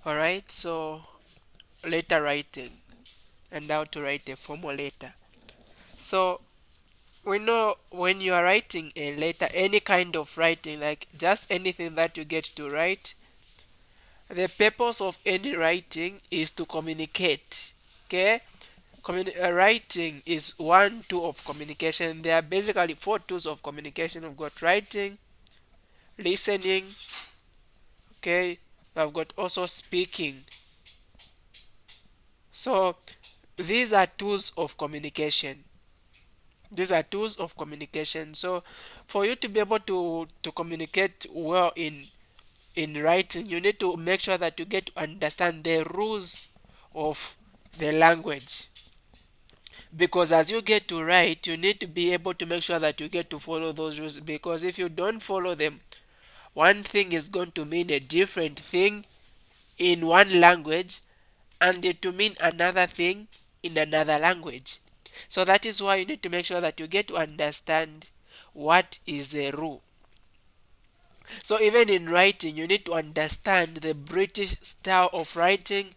All right, so letter writing and how to write a formal letter. So we know when you are writing a letter, any kind of writing, like just anything that you get to write, the purpose of any writing is to communicate. Okay, writing is one tool of communication. There are basically four tools of communication. We've got writing, listening. Okay, I've got also speaking. So these are tools of communication. These are tools of communication. So for you to be able to communicate well in writing, you need to make sure that you get to understand the rules of the language. Because as you get to write, you need to be able to make sure that you get to follow those rules. Because if you don't follow them, one thing is going to mean a different thing in one language and it to mean another thing in another language. So that is why you need to make sure that you get to understand what is the rule. So even in writing, you need to understand the British style of writing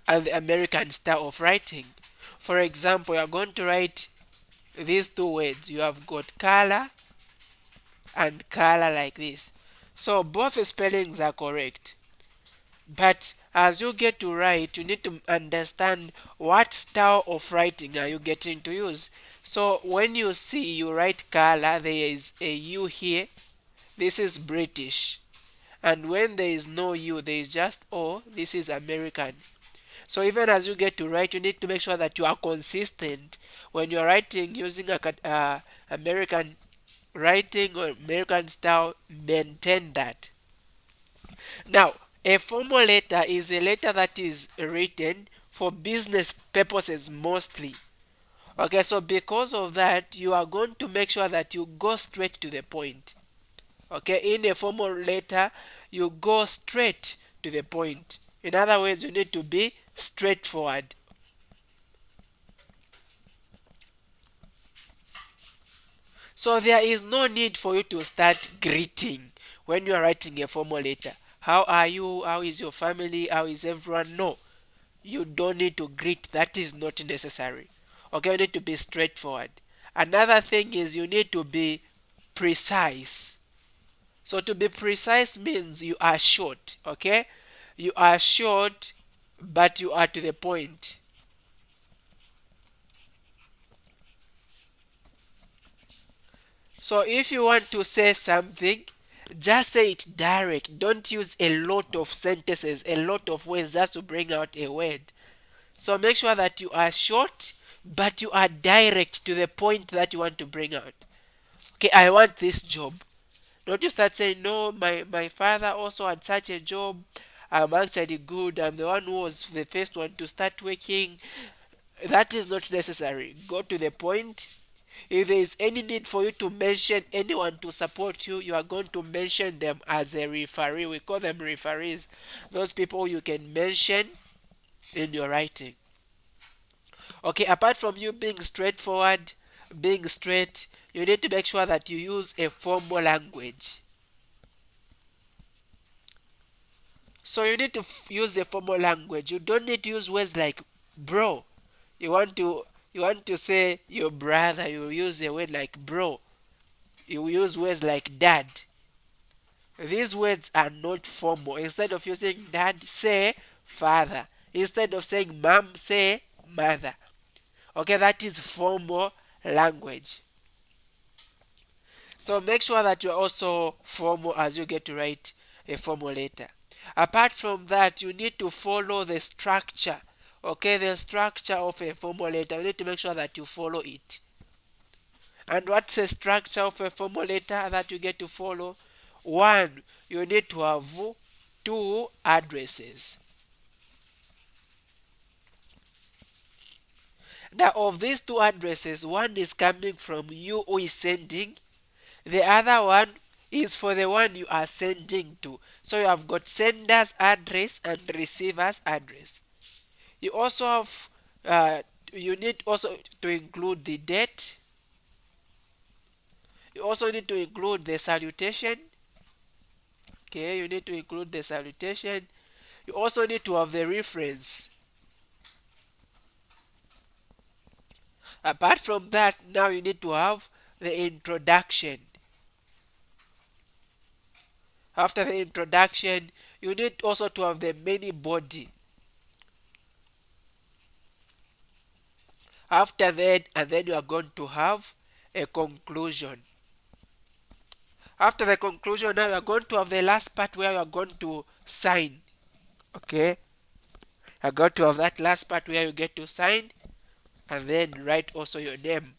and the American style of writing. For example, you are going to write these two words. You have got color and color like this. So both spellings are correct. But as you get to write, you need to understand what style of writing are you getting to use. So when you see you write color, there is a U here. This is British. And when there is no U, there is just O. This is American. So even as you get to write, you need to make sure that you are consistent. When you're writing using American writing or American style, maintain that. Now, a formal letter is a letter that is written for business purposes mostly. Okay, so because of that, you are going to make sure that you go straight to the point. Okay, in a formal letter, you go straight to the point. In other words, you need to be straightforward. So there is no need for you to start greeting when you are writing a formal letter. How are you? How is your family? How is everyone? No, you don't need to greet. That is not necessary. Okay, you need to be straightforward. Another thing is you need to be precise. So to be precise means you are short. Okay, you are short, but you are to the point. So if you want to say something, just say it direct. Don't use a lot of sentences, a lot of words just to bring out a word. So make sure that you are short, but you are direct to the point that you want to bring out. Okay, I want this job. Don't you start saying, no, my father also had such a job. I'm actually good. I'm the one who was the first one to start working. That is not necessary. Go to the point. If there is any need for you to mention anyone to support you, you are going to mention them as a referee. We call them referees. Those people you can mention in your writing. Okay, apart from you being straightforward, being straight, you need to make sure that you use a formal language. So you need to use a formal language. You don't need to use words like bro. You want to you want to say your brother, you use a word like bro. You use words like dad. These words are not formal. Instead of using dad, say father. Instead of saying mom, say mother. Okay, that is formal language. So make sure that you're also formal as you get to write a formal letter. Apart from that, you need to follow the structure. Okay, the structure of a formal letter. You need to make sure that you follow it. And what's the structure of a formal letter that you get to follow? One, you need to have two addresses. Now, of these two addresses, one is coming from you who is sending, the other one is for the one you are sending to. So you have got sender's address and receiver's address. You also have, you need also to include the date. You also need to include the salutation. Okay, you need to include the salutation. You also need to have the reference. Apart from that, now you need to have the introduction. After the introduction, you need also to have the main body. After that, and then you are going to have a conclusion. After the conclusion, now you are going to have the last part where you are going to sign. Okay, I got to have that last part where you get to sign and then write also your name.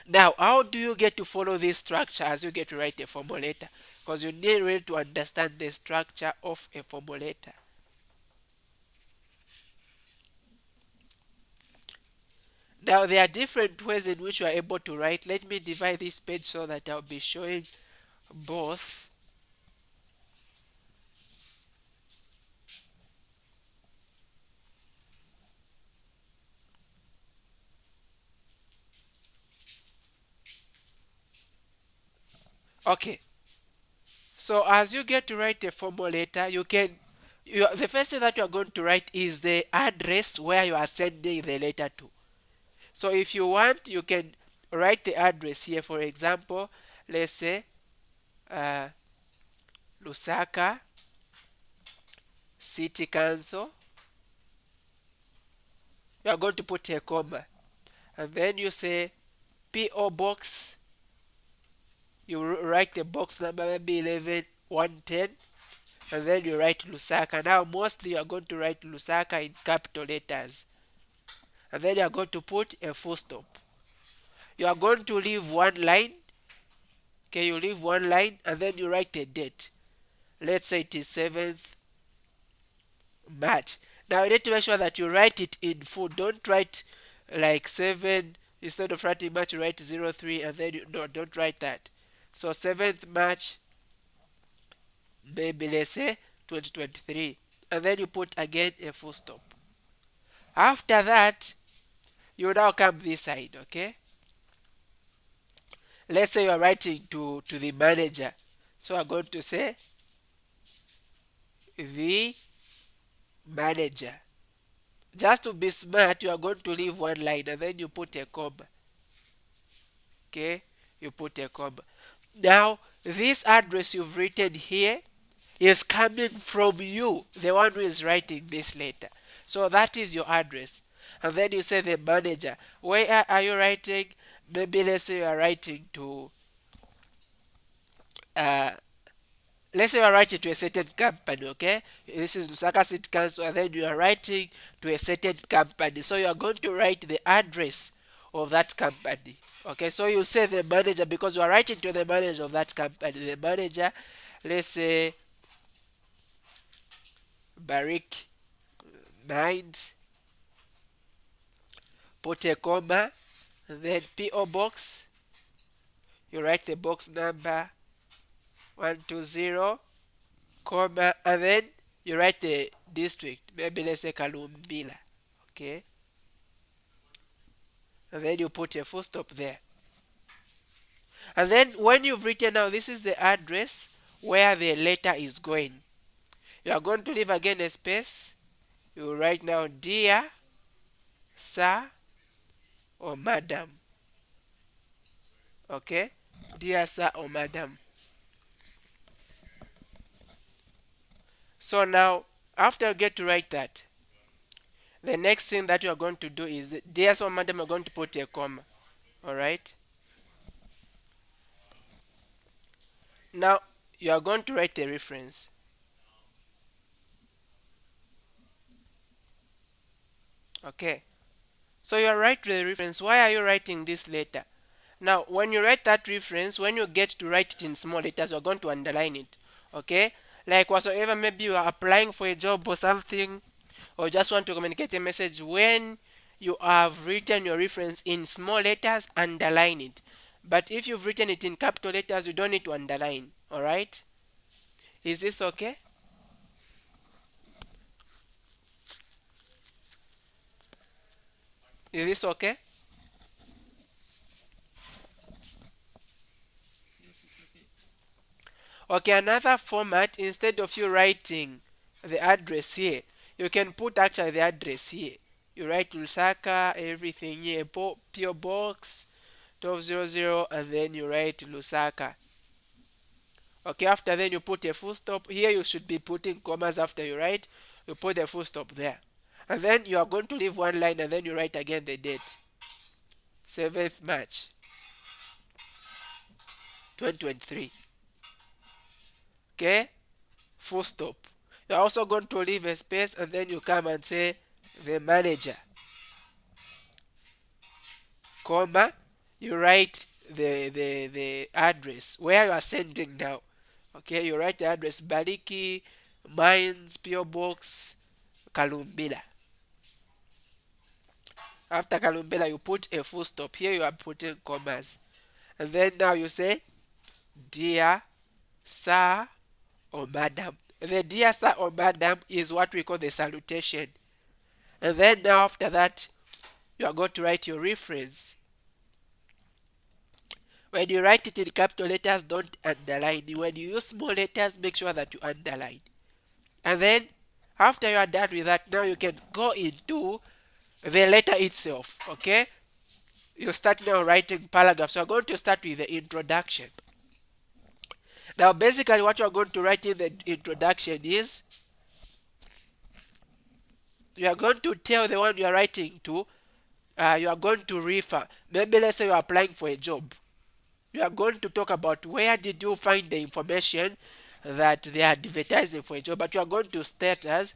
Now, how do you get to follow this structure as you get to write a formal letter? Because you need really to understand the structure of a formal letter. Now, there are different ways in which you are able to write. Let me divide this page so that I'll be showing both. Okay, so as you get to write a formal letter, the first thing that you are going to write is the address where you are sending the letter to. So if you want, you can write the address here. For example, let's say uh, Lusaka City Council. You are going to put a comma, and then you say PO Box. You write the box number, maybe 11110, and then you write Lusaka. Now, mostly you are going to write Lusaka in capital letters, and then you are going to put a full stop. You are going to leave one line. Okay, you leave one line, and then you write a date. Let's say it is 7th March. Now you need to make sure that you write it in full. Don't write like 7 instead of writing March. You write 03 and then no, don't write that. So 7th March, maybe let's say 2023, and then you put again a full stop. After that, you now come this side. Okay, let's say you are writing to the manager, so I'm going to say the manager. Just to be smart, you are going to leave one line and then you put a comma. Okay, you put a comma. Now, this address you've written here is coming from you, the one who is writing this letter. So that is your address. And then you say the manager. Where are you writing? Maybe let's say you are writing to uh, let's say you are writing to a certain company. Okay, this is Lusaka City Council, and then you are writing to a certain company, so you are going to write the address of that company. Okay, so you say the manager because you are writing to the manager of that company. The manager, let's say Barik Minds, put a comma, and then PO box, you write the box number 120, comma, and then you write the district, maybe let's say Kalumbila. Okay, and then you put a full stop there. And then when you've written now, this is the address where the letter is going. You are going to leave again a space. You write now, dear sir or madam. Okay, dear sir or madam. So now, after you get to write that, the next thing that you are going to do is, dear sir or madam, you are going to put a comma. All right. Now you are going to write a reference. Okay. So you are writing the reference. Why are you writing this letter? Now, when you write that reference, when you get to write it in small letters, you're going to underline it. Okay? Like whatsoever, maybe you are applying for a job or something, or just want to communicate a message. When you have written your reference in small letters, underline it. But if you've written it in capital letters, you don't need to underline. Alright? Is this okay? Is this okay? Okay, another format, instead of you writing the address here, you can put actually the address here. You write Lusaka, everything here, PO Box 1200, and then you write Lusaka. Okay, after then you put a full stop. Here you should be putting commas after you write. You put a full stop there. And then you are going to leave one line and then you write again the date. 7th March 2023. Okay, full stop. You're also going to leave a space and then you come and say the manager, comma, you write the address where you are sending now. Okay, you write the address Baliki, Mines, PO Box, Kalumbila. After Kalumbila, you put a full stop. Here you are putting commas. And then now you say, dear sir or madam. The dear sir or madam is what we call the salutation. And then now after that, you are going to write your reference. When you write it in capital letters, don't underline. When you use small letters, make sure that you underline. And then after you are done with that, now you can go into the letter itself. Okay, you start now writing paragraphs. So I'm going to start with the introduction. Now basically what you're going to write in the introduction is you are going to tell the one you are writing to, you are going to refer. Maybe let's say you are applying for a job. You are going to talk about where did you find the information that they are advertising for a job, but you are going to state as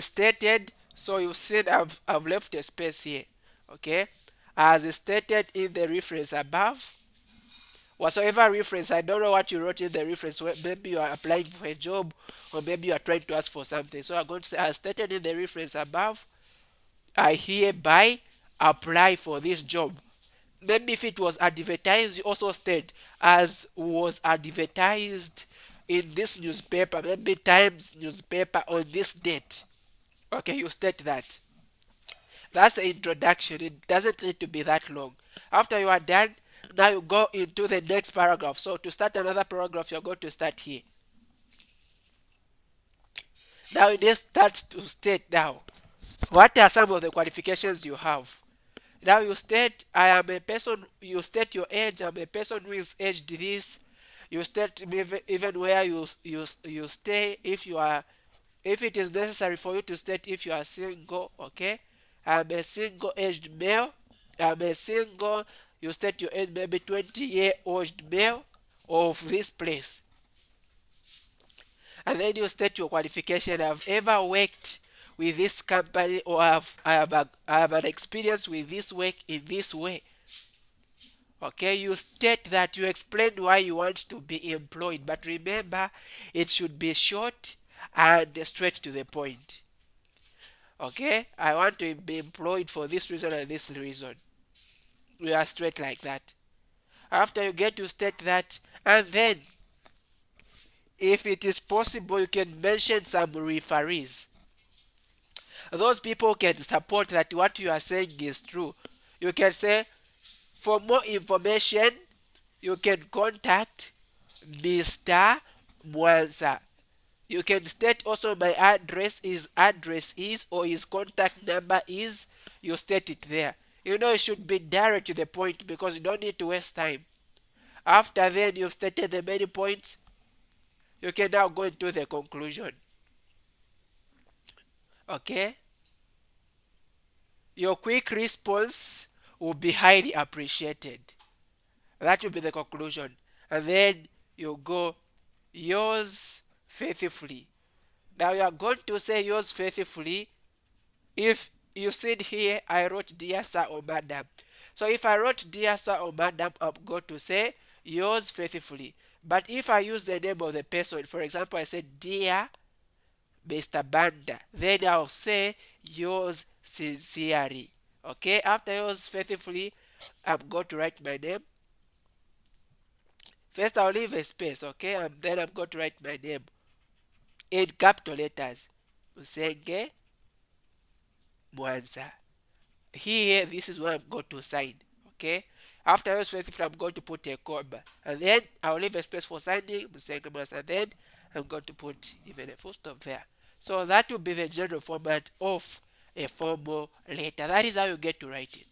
stated. So you said I've left a space here. Okay, as stated in the reference above, whatsoever reference. I don't know what you wrote in the reference. Maybe you are applying for a job or maybe you are trying to ask for something. So I'm going to say, as stated in the reference above, I hereby apply for this job. Maybe if it was advertised, you also state as was advertised in this newspaper, maybe Times newspaper on this date. Okay, you state that. That's the introduction. It doesn't need to be that long. After you are done, now you go into the next paragraph. So to start another paragraph, you're going to start here. Now you just start to state now. What are some of the qualifications you have? Now you state, I am a person, you state your age, I'm a person who is aged this. You state even where you stay, if you are, if it is necessary for you to state if you are single. Okay, I'm a single aged male. I'm a single, you state your age, maybe 20-year-old male of this place. And then you state your qualification. I've ever worked with this company, or I have an experience with this work in this way. Okay, you state that, you explain why you want to be employed, but remember it should be short and straight to the point. Okay, I want to be employed for this reason and this reason. We are straight like that. After you get to state that, and then if it is possible, you can mention some referees. Those people can support that what you are saying is true. You can say, for more information, you can contact Mr. Mwanza. You can state also my address is, or his contact number is. You state it there. You know, it should be direct to the point because you don't need to waste time. After then you've stated the many points, you can now go into the conclusion. Okay, your quick response will be highly appreciated. That will be the conclusion. And then you go, yours faithfully. Now you are going to say yours faithfully. If you said here, I wrote dear sir or madam. So if I wrote dear sir or madam, I'm going to say yours faithfully. But if I use the name of the person, for example, I said dear Mr. Banda, then I'll say yours sincerely. Okay, after yours faithfully, I'm going to write my name. First, I'll leave a space, okay, and then I'm going to write my name in capital letters. Usenge Mwanza. Here, this is where I'm going to sign, okay. After else faithful, I'm going to put a comma, and then I'll leave a space for signing, Musenga, and then I'm going to put even a full stop there. So that will be the general format of a formal letter. That is how you get to write it.